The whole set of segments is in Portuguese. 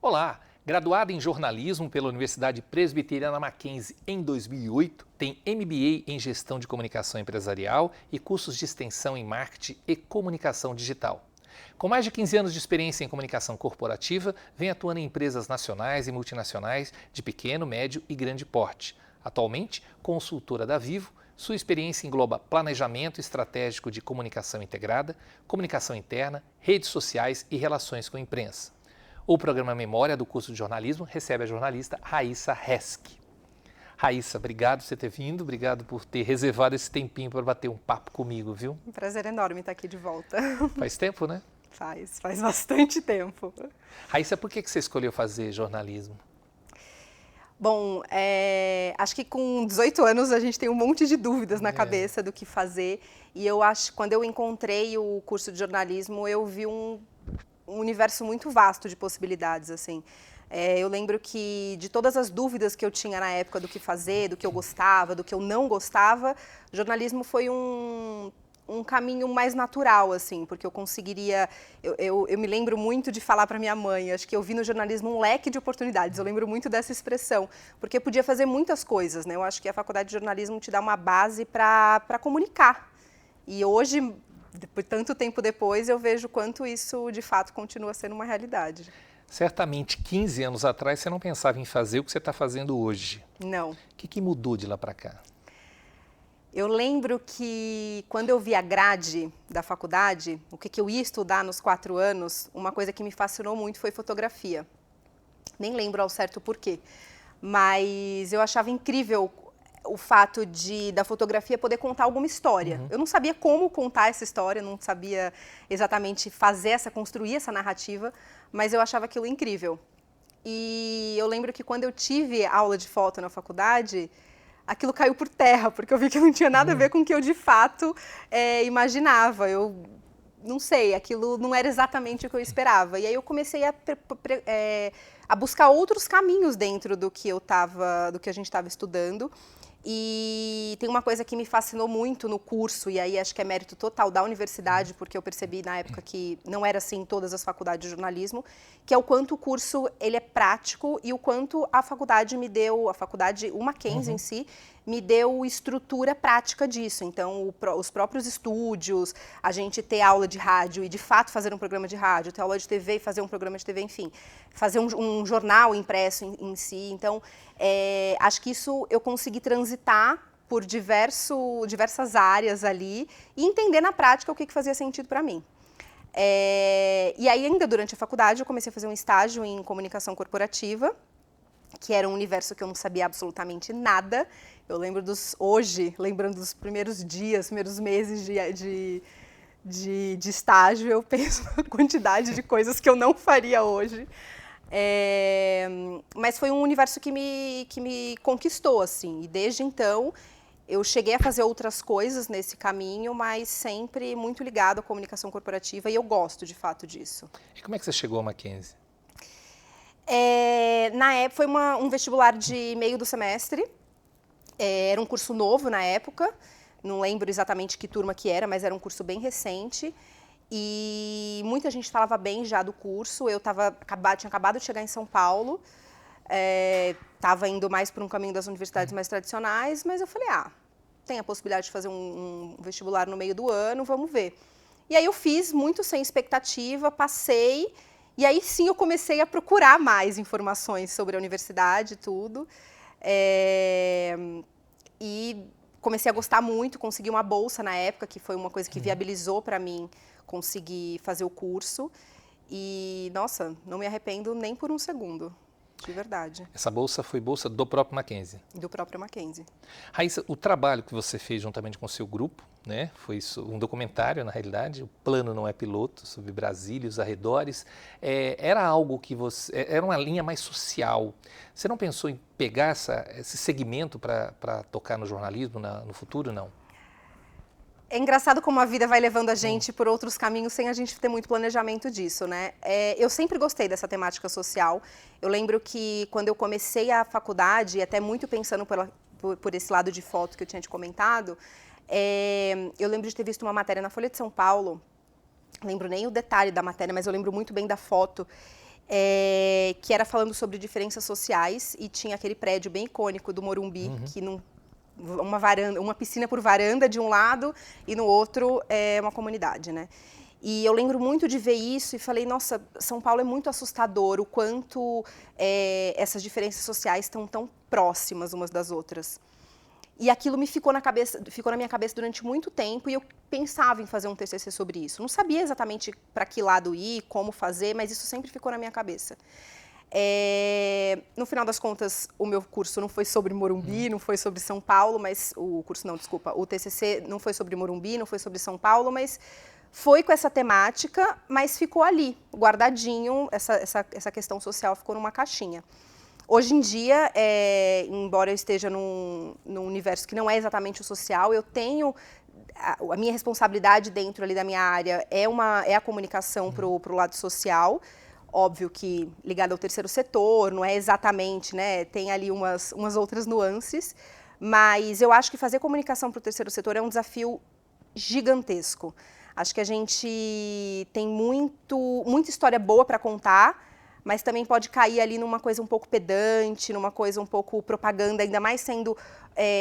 Olá, graduada em jornalismo pela Universidade Presbiteriana Mackenzie em 2008, tem MBA em Gestão de Comunicação Empresarial e cursos de extensão em Marketing e Comunicação Digital. Com mais de 15 anos de experiência em comunicação corporativa, vem atuando em empresas nacionais e multinacionais de pequeno, médio e grande porte. Atualmente, consultora da Vivo, sua experiência engloba planejamento estratégico de comunicação integrada, comunicação interna, redes sociais e relações com a imprensa. O programa Memória do curso de jornalismo recebe a jornalista Raíssa Resch. Raíssa, obrigado por você ter vindo, obrigado por ter reservado esse tempinho para bater um papo comigo, viu? Um prazer enorme estar aqui de volta. Faz tempo, né? Faz bastante tempo. Raíssa, por que você escolheu fazer jornalismo? Bom, acho que com 18 anos a gente tem um monte de dúvidas na cabeça do que fazer. E eu acho que quando eu encontrei o curso de jornalismo, eu vi um universo muito vasto de possibilidades, assim. Eu lembro que de todas as dúvidas que eu tinha na época do que fazer, do que eu gostava, do que eu não gostava, jornalismo foi um caminho mais natural, assim, porque eu conseguiria... Eu me lembro muito de falar para minha mãe, acho que eu vi no jornalismo um leque de oportunidades, eu lembro muito dessa expressão, porque eu podia fazer muitas coisas, né? Eu acho que a faculdade de jornalismo te dá uma base para comunicar. E hoje, tanto tempo depois, eu vejo quanto isso, de fato, continua sendo uma realidade. Certamente, 15 anos atrás, você não pensava em fazer o que você está fazendo hoje. Não. O que mudou de lá para cá? Eu lembro que, quando eu vi a grade da faculdade, o que eu ia estudar nos 4 anos, uma coisa que me fascinou muito foi fotografia. Nem lembro ao certo por quê, mas eu achava incrível o fato da fotografia poder contar alguma história. Eu não sabia como contar essa história, não sabia exatamente construir essa narrativa, mas eu achava aquilo incrível. E eu lembro que quando eu tive aula de foto na faculdade, aquilo caiu por terra, porque eu vi que não tinha nada a ver com o que eu de fato imaginava. Eu não sei, aquilo não era exatamente o que eu esperava. E aí eu comecei a buscar outros caminhos dentro do que a gente estava estudando. E tem uma coisa que me fascinou muito no curso, e aí acho que é mérito total da universidade, porque eu percebi na época que não era assim em todas as faculdades de jornalismo, que é o quanto o curso ele é prático e o quanto a faculdade me deu, o Mackenzie em si, me deu estrutura prática disso. Então, os próprios estúdios, a gente ter aula de rádio e de fato fazer um programa de rádio, ter aula de TV e fazer um programa de TV, enfim, fazer um jornal impresso em si. Então, acho que isso eu consegui transitar por diversas áreas ali e entender na prática o que fazia sentido para mim. E aí, ainda durante a faculdade, eu comecei a fazer um estágio em comunicação corporativa, que era um universo que eu não sabia absolutamente nada. Eu lembro lembrando dos primeiros dias, primeiros meses de estágio, eu penso na quantidade de coisas que eu não faria hoje. Mas foi um universo que me conquistou, assim, e desde então eu cheguei a fazer outras coisas nesse caminho, mas sempre muito ligado à comunicação corporativa, e eu gosto de fato disso. E como é que você chegou ao Mackenzie? Na época foi um vestibular de meio do semestre, era um curso novo na época, não lembro exatamente que turma que era, mas era um curso bem recente. E muita gente falava bem já do curso. Eu tinha acabado de chegar em São Paulo, estava indo mais por um caminho das universidades mais tradicionais, mas eu falei, tem a possibilidade de fazer um vestibular no meio do ano, vamos ver. E aí eu fiz muito sem expectativa, passei, e aí sim eu comecei a procurar mais informações sobre a universidade e tudo. E comecei a gostar muito, consegui uma bolsa na época, que foi uma coisa que viabilizou para mim conseguir fazer o curso. E, nossa, não me arrependo nem por um segundo, de verdade. Essa bolsa foi bolsa do próprio Mackenzie? Do próprio Mackenzie. Raíssa, o trabalho que você fez juntamente com o seu grupo, né, foi um documentário, na realidade, O Plano Não é Piloto, sobre Brasília e os arredores, era algo que era uma linha mais social. Você não pensou em pegar esse segmento para tocar no jornalismo no futuro, não? É engraçado como a vida vai levando a gente por outros caminhos sem a gente ter muito planejamento disso, né? Eu sempre gostei dessa temática social. Eu lembro que quando eu comecei a faculdade, e até muito pensando por esse lado de foto que eu tinha te comentado, eu lembro de ter visto uma matéria na Folha de São Paulo, não lembro nem o detalhe da matéria, mas eu lembro muito bem da foto, que era falando sobre diferenças sociais e tinha aquele prédio bem icônico do Morumbi, que uma piscina por varanda de um lado e no outro é uma comunidade, né? E eu lembro muito de ver isso e falei, nossa, São Paulo é muito assustador o quanto essas diferenças sociais estão tão próximas umas das outras. E aquilo me ficou na minha cabeça durante muito tempo e eu pensava em fazer um TCC sobre isso. Não sabia exatamente para que lado ir, como fazer, mas isso sempre ficou na minha cabeça. No final das contas, o meu curso não foi sobre Morumbi, não foi sobre São Paulo, mas o TCC não foi sobre Morumbi, não foi sobre São Paulo, mas foi com essa temática, mas ficou ali, guardadinho, essa questão social ficou numa caixinha. Hoje em dia, embora eu esteja num universo que não é exatamente o social, eu tenho a minha responsabilidade dentro ali da minha área é a comunicação para o lado social. Óbvio que ligado ao terceiro setor, não é exatamente, né? Tem ali umas outras nuances, mas eu acho que fazer comunicação para o terceiro setor é um desafio gigantesco. Acho que a gente tem muita história boa para contar, mas também pode cair ali numa coisa um pouco pedante, numa coisa um pouco propaganda, ainda mais sendo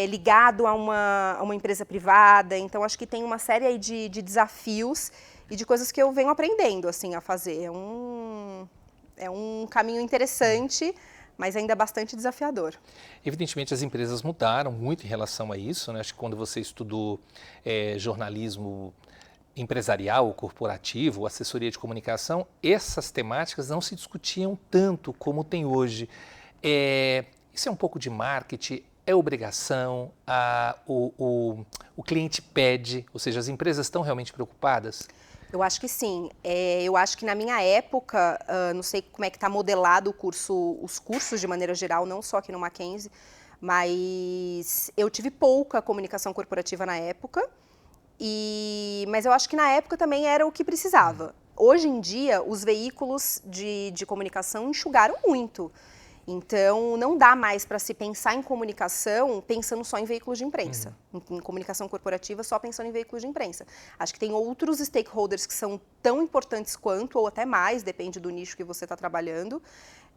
ligado a uma empresa privada. Então, acho que tem uma série aí de desafios e de coisas que eu venho aprendendo assim, a fazer. É um caminho interessante, mas ainda bastante desafiador. Evidentemente, as empresas mudaram muito em relação a isso, né? Acho que quando você estudou jornalismo empresarial, corporativo, assessoria de comunicação, essas temáticas não se discutiam tanto como tem hoje. Isso é um pouco de marketing, é obrigação, o cliente pede, ou seja, as empresas estão realmente preocupadas? Eu acho que sim. Eu acho que na minha época, não sei como é que está modelado os cursos de maneira geral, não só aqui no Mackenzie, mas eu tive pouca comunicação corporativa na época, mas eu acho que na época também era o que precisava. Hoje em dia, os veículos de comunicação enxugaram muito. Então, não dá mais para se pensar em comunicação pensando só em veículos de imprensa. Em comunicação corporativa, só pensando em veículos de imprensa. Acho que tem outros stakeholders que são tão importantes quanto, ou até mais, depende do nicho que você está trabalhando.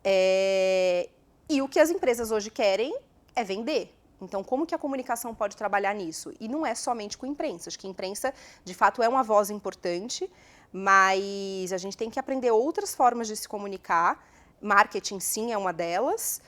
E o que as empresas hoje querem é vender. Então, como que a comunicação pode trabalhar nisso? E não é somente com imprensa. Acho que a imprensa, de fato, é uma voz importante, mas a gente tem que aprender outras formas de se comunicar. Marketing, sim, é uma delas,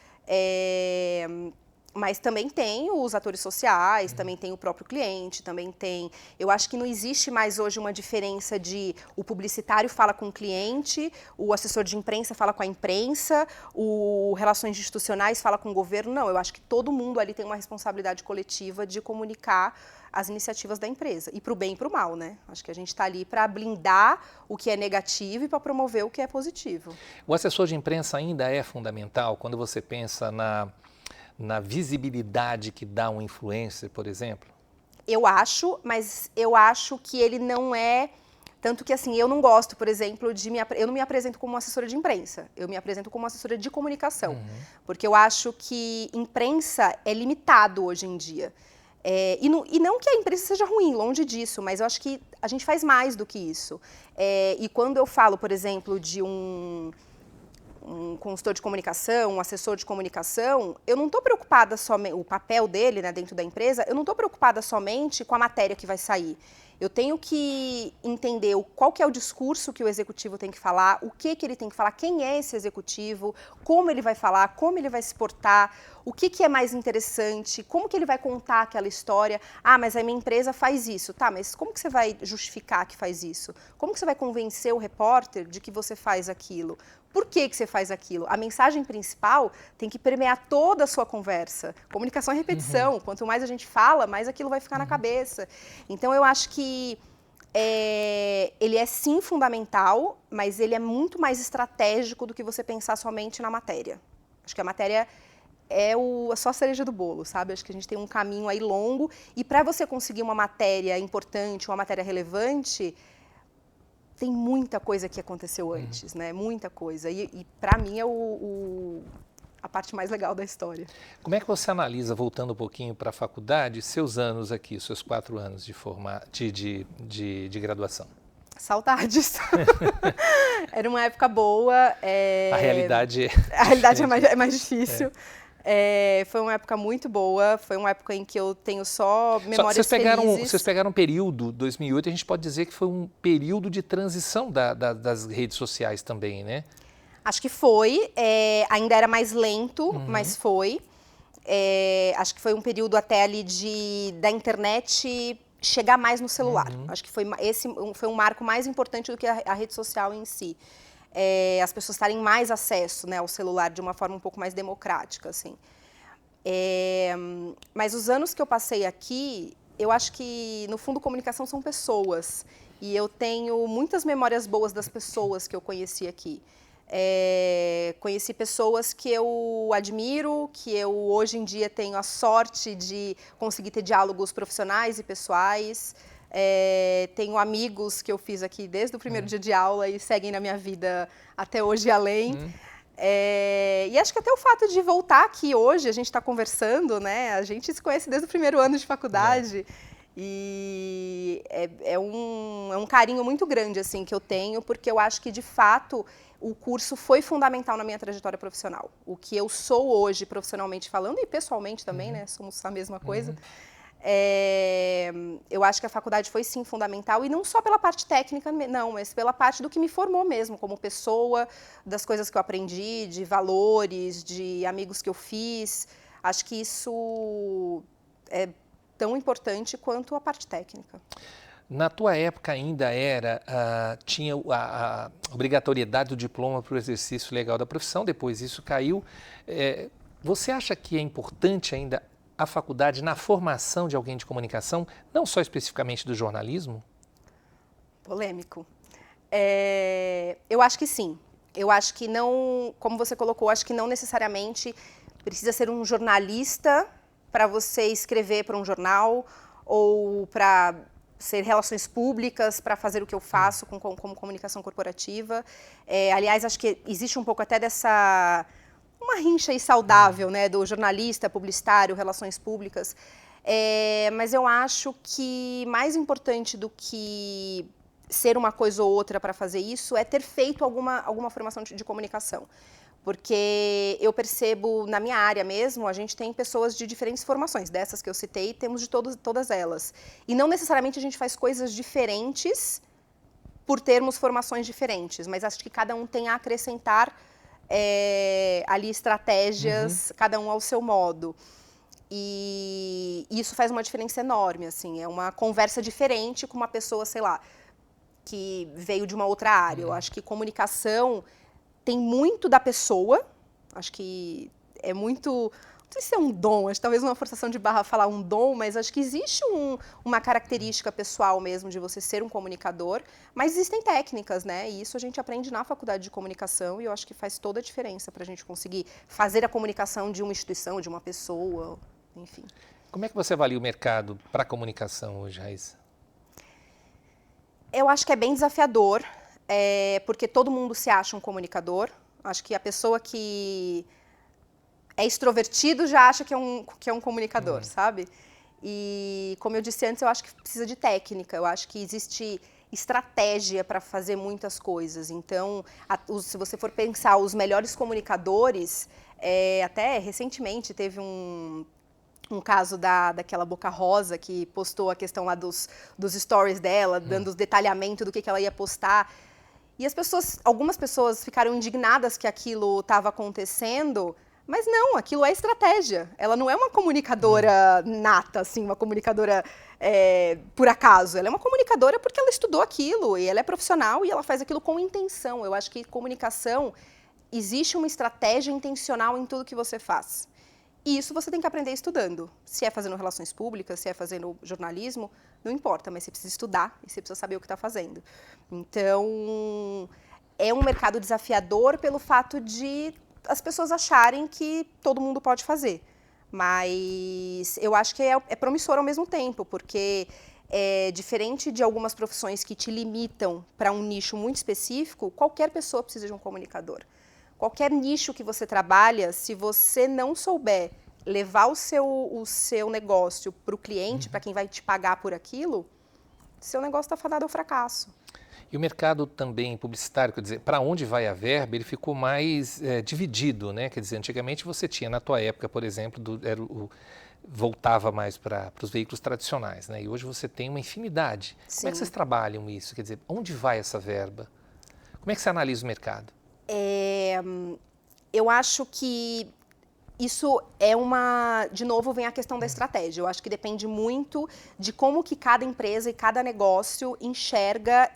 mas também tem os atores sociais, também tem o próprio cliente, também tem... Eu acho que não existe mais hoje uma diferença de o publicitário fala com o cliente, o assessor de imprensa fala com a imprensa, o relações institucionais fala com o governo. Não, eu acho que todo mundo ali tem uma responsabilidade coletiva de comunicar as iniciativas da empresa, e para o bem e para o mal, né? Acho que a gente está ali para blindar o que é negativo e para promover o que é positivo. O assessor de imprensa ainda é fundamental quando você pensa na visibilidade que dá um influencer, por exemplo? Eu acho, mas eu acho que ele não é... Tanto que, assim, eu não gosto, por exemplo, eu não me apresento como assessora de imprensa, eu me apresento como assessora de comunicação, porque eu acho que imprensa é limitado hoje em dia. E não que a imprensa seja ruim, longe disso, mas eu acho que a gente faz mais do que isso. E quando eu falo, por exemplo, de um consultor de comunicação, um assessor de comunicação, eu não estou preocupada somente, o papel dele, né, dentro da empresa, eu não estou preocupada somente com a matéria que vai sair. Eu tenho que entender qual que é o discurso que o executivo tem que falar, o que ele tem que falar, quem é esse executivo, como ele vai falar, como ele vai se portar, o que é mais interessante, como que ele vai contar aquela história. Ah, mas a minha empresa faz isso. Tá, mas como que você vai justificar que faz isso? Como que você vai convencer o repórter de que você faz aquilo? Por que você faz aquilo? A mensagem principal tem que permear toda a sua conversa. Comunicação é repetição. Quanto mais a gente fala, mais aquilo vai ficar na cabeça. Então, eu acho que ele é sim fundamental, mas ele é muito mais estratégico do que você pensar somente na matéria. Acho que a matéria é só a cereja do bolo, sabe? Acho que a gente tem um caminho aí longo. E para você conseguir uma matéria importante, uma matéria relevante, tem muita coisa que aconteceu antes, né? Muita coisa. E para mim é a parte mais legal da história. Como é que você analisa, voltando um pouquinho para a faculdade, seus anos aqui, seus 4 anos de graduação? Saudades. Era uma época boa. A realidade é mais difícil. Foi uma época muito boa, foi uma época em que eu tenho só memórias felizes. Vocês pegaram um período, 2008, a gente pode dizer que foi um período de transição das redes sociais também, né? Acho que foi, ainda era mais lento, mas foi. Acho que foi um período até ali da internet chegar mais no celular. Acho que esse foi um marco mais importante do que a rede social em si. As pessoas terem mais acesso, né, ao celular de uma forma um pouco mais democrática, assim. Mas os anos que eu passei aqui, eu acho que, no fundo, comunicação são pessoas. E eu tenho muitas memórias boas das pessoas que eu conheci aqui. Conheci pessoas que eu admiro, que eu hoje em dia tenho a sorte de conseguir ter diálogos profissionais e pessoais. Tenho amigos que eu fiz aqui desde o primeiro dia de aula e seguem na minha vida até hoje e além. E acho que até o fato de voltar aqui hoje, a gente está conversando, né? A gente se conhece desde o primeiro ano de faculdade. E é um carinho muito grande assim, que eu tenho, porque eu acho que, de fato, o curso foi fundamental na minha trajetória profissional. O que eu sou hoje, profissionalmente falando, e pessoalmente também, né? Somos a mesma coisa. Eu acho que a faculdade foi, sim, fundamental, e não só pela parte técnica, não, mas pela parte do que me formou mesmo, como pessoa, das coisas que eu aprendi, de valores, de amigos que eu fiz. Acho que isso é tão importante quanto a parte técnica. Na tua época ainda tinha a obrigatoriedade do diploma para o exercício legal da profissão, depois isso caiu. Você acha que é importante ainda a faculdade na formação de alguém de comunicação, não só especificamente do jornalismo? Polêmico. Eu acho que sim. Eu acho que não, como você colocou, acho que não necessariamente precisa ser um jornalista para você escrever para um jornal ou para ser relações públicas, para fazer o que eu faço como comunicação corporativa. Aliás, acho que existe um pouco até uma rincha aí saudável, né, do jornalista, publicitário, relações públicas. Mas eu acho que mais importante do que ser uma coisa ou outra para fazer isso é ter feito alguma formação de comunicação. Porque eu percebo, na minha área mesmo, a gente tem pessoas de diferentes formações, dessas que eu citei, temos de todas elas. E não necessariamente a gente faz coisas diferentes por termos formações diferentes, mas acho que cada um tem a acrescentar ali estratégias, cada um ao seu modo. E isso faz uma diferença enorme, assim, é uma conversa diferente com uma pessoa, sei lá, que veio de uma outra área. Eu acho que comunicação tem muito da pessoa, acho que é muito, não sei se é um dom, acho que talvez uma forçação de barra falar um dom, mas acho que existe uma característica pessoal mesmo de você ser um comunicador, mas existem técnicas, né? E isso a gente aprende na faculdade de comunicação e eu acho que faz toda a diferença para a gente conseguir fazer a comunicação de uma instituição, de uma pessoa, enfim. Como é que você avalia o mercado para a comunicação hoje, Raíssa? Eu acho que é bem desafiador. Porque todo mundo se acha um comunicador. Acho que a pessoa que é extrovertido já acha que é um comunicador, sabe? E, como eu disse antes, eu acho que precisa de técnica. Eu acho que existe estratégia para fazer muitas coisas. Então, se você for pensar os melhores comunicadores, até recentemente teve um caso daquela Boca Rosa que postou a questão lá dos stories dela, dando detalhamento do que ela ia postar. E algumas pessoas ficaram indignadas que aquilo estava acontecendo, mas não, aquilo é estratégia. Ela não é uma comunicadora nata, assim, uma comunicadora por acaso. Ela é uma comunicadora porque ela estudou aquilo, e ela é profissional e ela faz aquilo com intenção. Eu acho que comunicação, existe uma estratégia intencional em tudo que você faz. E isso você tem que aprender estudando. Se é fazendo relações públicas, se é fazendo jornalismo, não importa, mas você precisa estudar e você precisa saber o que está fazendo. Então, é um mercado desafiador pelo fato de as pessoas acharem que todo mundo pode fazer. Mas eu acho que é promissor ao mesmo tempo, porque diferente de algumas profissões que te limitam para um nicho muito específico, qualquer pessoa precisa de um comunicador. Qualquer nicho que você trabalha, se você não souber levar o seu negócio para o cliente, para quem vai te pagar por aquilo, seu negócio está fadado ao fracasso. E o mercado também publicitário, quer dizer, para onde vai a verba, ele ficou mais dividido, né? Quer dizer, antigamente você tinha, na tua época, por exemplo, voltava mais para os veículos tradicionais, né? E hoje você tem uma infinidade. Sim. Como é que vocês trabalham isso? Quer dizer, onde vai essa verba? Como é que você analisa o mercado? Eu acho que isso é de novo, vem a questão da estratégia. Eu acho que depende muito de como que cada empresa e cada negócio enxerga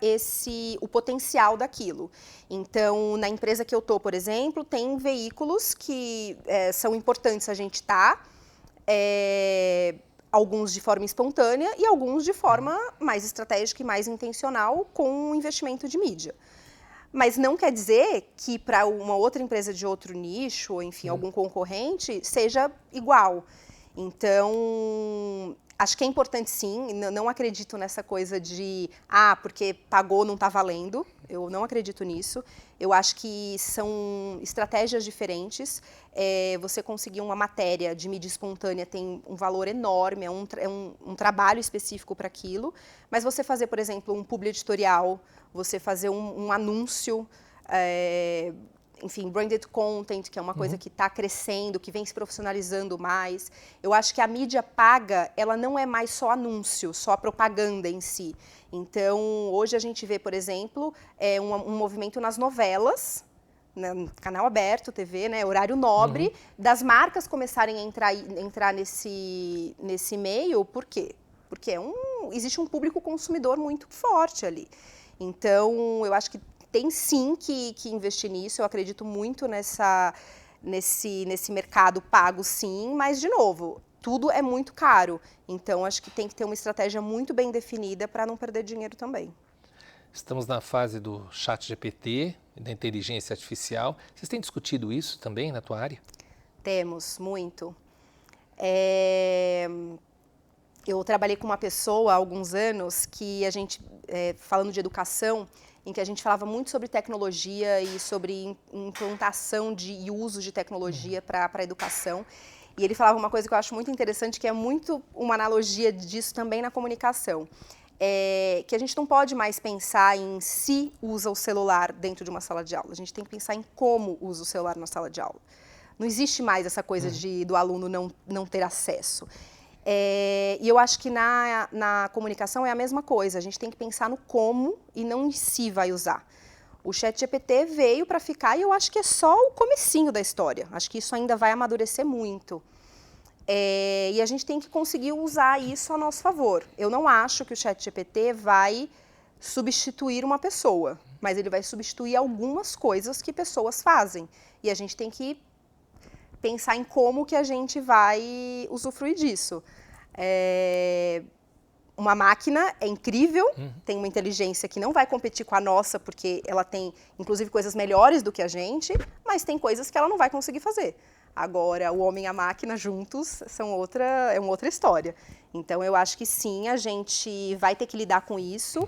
o potencial daquilo. Então, na empresa que eu estou, por exemplo, tem veículos que são importantes a gente estar, alguns de forma espontânea e alguns de forma mais estratégica e mais intencional com o investimento de mídia. Mas não quer dizer que para uma outra empresa de outro nicho, ou enfim, algum concorrente, seja igual. Então, acho que é importante sim, não acredito nessa coisa de, porque pagou não está valendo, eu não acredito nisso. Eu acho que são estratégias diferentes. Você conseguir uma matéria de mídia espontânea tem um valor enorme, é um trabalho específico para aquilo, mas você fazer, por exemplo, um publi editorial, você fazer um anúncio, enfim, branded content, que é uma coisa que está crescendo, que vem se profissionalizando mais. Eu acho que a mídia paga, ela não é mais só anúncio, só propaganda em si. Então, hoje a gente vê, por exemplo, um movimento nas novelas, no canal aberto, TV, né, horário nobre, das marcas começarem a entrar nesse meio. Por quê? Porque existe um público consumidor muito forte ali. Então, eu acho que tem sim que investir nisso. Eu acredito muito nesse mercado pago, sim, mas, de novo, tudo é muito caro. Então, acho que tem que ter uma estratégia muito bem definida para não perder dinheiro também. Estamos na fase do ChatGPT, da inteligência artificial. Vocês têm discutido isso também na tua área? Temos, muito. Eu trabalhei com uma pessoa há alguns anos que a gente, falando de educação, em que a gente falava muito sobre tecnologia e sobre implantação e uso de tecnologia para a educação. E ele falava uma coisa que eu acho muito interessante, que é muito uma analogia disso também na comunicação. Que a gente não pode mais pensar em se usa o celular dentro de uma sala de aula. A gente tem que pensar em como usa o celular na sala de aula. Não existe mais essa coisa do aluno não ter acesso. E eu acho que na comunicação é a mesma coisa. A gente tem que pensar no como e não em se vai usar. O ChatGPT veio para ficar e eu acho que é só o comecinho da história. Acho que isso ainda vai amadurecer muito. E a gente tem que conseguir usar isso a nosso favor. Eu não acho que o ChatGPT vai substituir uma pessoa, mas ele vai substituir algumas coisas que pessoas fazem. E a gente tem que pensar em como que a gente vai usufruir disso. Uma máquina é incrível, tem uma inteligência que não vai competir com a nossa, porque ela tem, inclusive, coisas melhores do que a gente, mas tem coisas que ela não vai conseguir fazer. Agora, o homem e a máquina juntos é uma outra história. Então, eu acho que sim, a gente vai ter que lidar com isso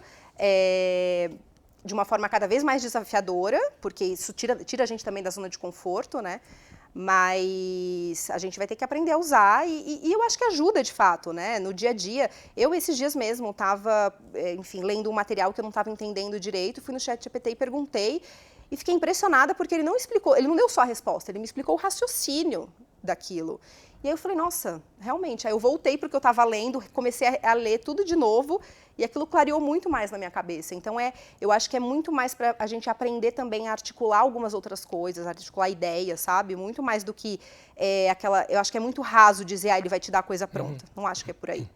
de uma forma cada vez mais desafiadora, porque isso tira a gente também da zona de conforto, né? Mas a gente vai ter que aprender a usar e eu acho que ajuda de fato, né? No dia a dia. Eu, esses dias mesmo, estava, enfim, lendo um material que eu não estava entendendo direito, fui no ChatGPT e perguntei, e fiquei impressionada porque ele não explicou, ele não deu só a resposta, ele me explicou o raciocínio daquilo. E aí eu falei, nossa, realmente. Aí eu voltei porque eu estava lendo, comecei a ler tudo de novo e aquilo clareou muito mais na minha cabeça. Então, eu acho que é muito mais para a gente aprender também a articular algumas outras coisas, articular ideias, sabe? Muito mais do que eu acho que é muito raso dizer, ele vai te dar a coisa pronta. Não acho que é por aí.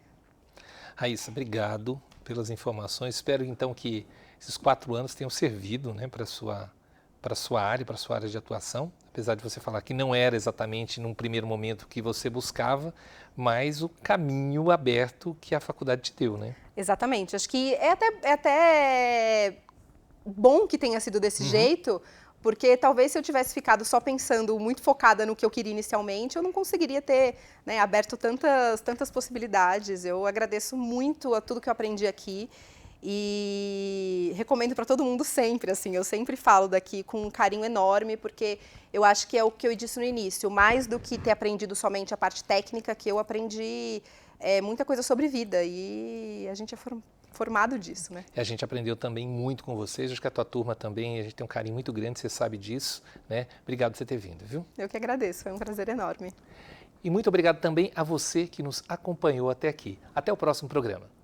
Raíssa, obrigado pelas informações. Espero, então, que esses 4 anos tenham servido, né, para a sua área de atuação, apesar de você falar que não era exatamente num primeiro momento que você buscava, mas o caminho aberto que a faculdade te deu, né? Exatamente. Acho que é até bom que tenha sido desse jeito, porque talvez se eu tivesse ficado só pensando muito focada no que eu queria inicialmente, eu não conseguiria ter, né, aberto tantas possibilidades. Eu agradeço muito a tudo que eu aprendi aqui. E recomendo para todo mundo sempre, assim, eu sempre falo daqui com um carinho enorme, porque eu acho que é o que eu disse no início, mais do que ter aprendido somente a parte técnica, que eu aprendi muita coisa sobre vida, e a gente é formado disso, né? E a gente aprendeu também muito com vocês, acho que a tua turma também, a gente tem um carinho muito grande, você sabe disso, né? Obrigado por você ter vindo, viu? Eu que agradeço, foi um prazer enorme. E muito obrigado também a você que nos acompanhou até aqui. Até o próximo programa.